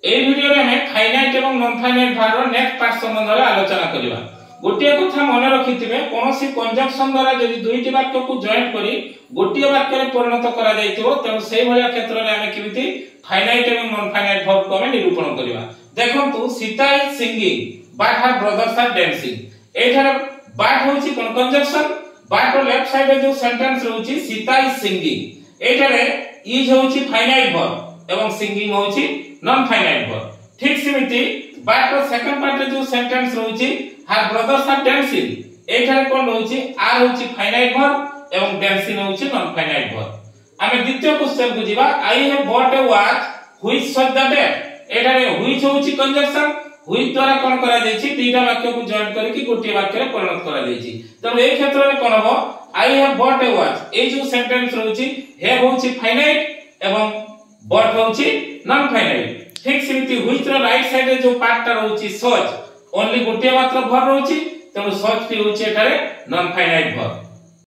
এই ভিডিওরে আমি ফাইনাইট এবং নন ফাইনাইট ভার্বর নেক্সট পার্ট সম্বন্ধে আলোচনা করিবা। গোটিয়ে কথা মনে রাখিथिबे কোনসি কনজাংশন দ্বারা যদি দুইটি বাক্যକୁ জয়েন্ট করি গোটিয়ে বাক্যরে পরিণত করা যাইতিবো তেଣु সেই ভলিয়া ক্ষেত্রে আমি কিমিতি ফাইনাইট এবং নন ফাইনাইট ভার্ব কো আমি নিরূপণ করিবা। দেখন্তু Sita is singing but her brothers are dancing. এইখানে বাট হচ্ছে কোন কনজাংশন, বাট লেফট সাইডে যে সেন্টেন্স রহুছি সীতা ইজ সিঙ্গিং, এইখানে ইজ হচ্ছে ফাইনাইট ভার্ব এবং সিঙ্গিং হচ্ছে নন ফাইনাইট ভার্ব। ঠিক সেমিতি বাট র সেকেন্ড পার্টে যে সেন্টেন্স রহুছি হার ব্রাদার্স আর ড্যান্সিং, এইখানে কোন রহুছি আর হচ্ছে ফাইনাইট ভার্ব এবং ড্যান্সিং হচ্ছে নন ফাইনাইট ভার্ব। আমি দ্বিতীয় কোশ্চেন কু যিবা I have got a watch which shows the date. এখানে হুইচ হচ্ছে কনজাংশন, হুইচ দ্বারা কোন করা যাইছি দুইটা বাক্যକୁ জয়েন্ট করিকি গোটিয়ে বাক্যরে পরিণত করা যাইছি। তেଣु এই ক্ষেত্রে কোন হবে I have got a watch, এই যে সেন্টেন্স রহুছি হ্যাভ হচ্ছে ফাইনাইট এবং বট হচ্ছে নন ফাইনাইট। ঠিক সেমিতি হুইচ র রাইট সাইডে যে পার্টটা রহুছি শোজ, অনলি গোটিয়ে মাত্র ভার্ব রহুছি, তেণু শোজ টি হচ্ছে এখানে নন ফাইনাইট ভার্ব।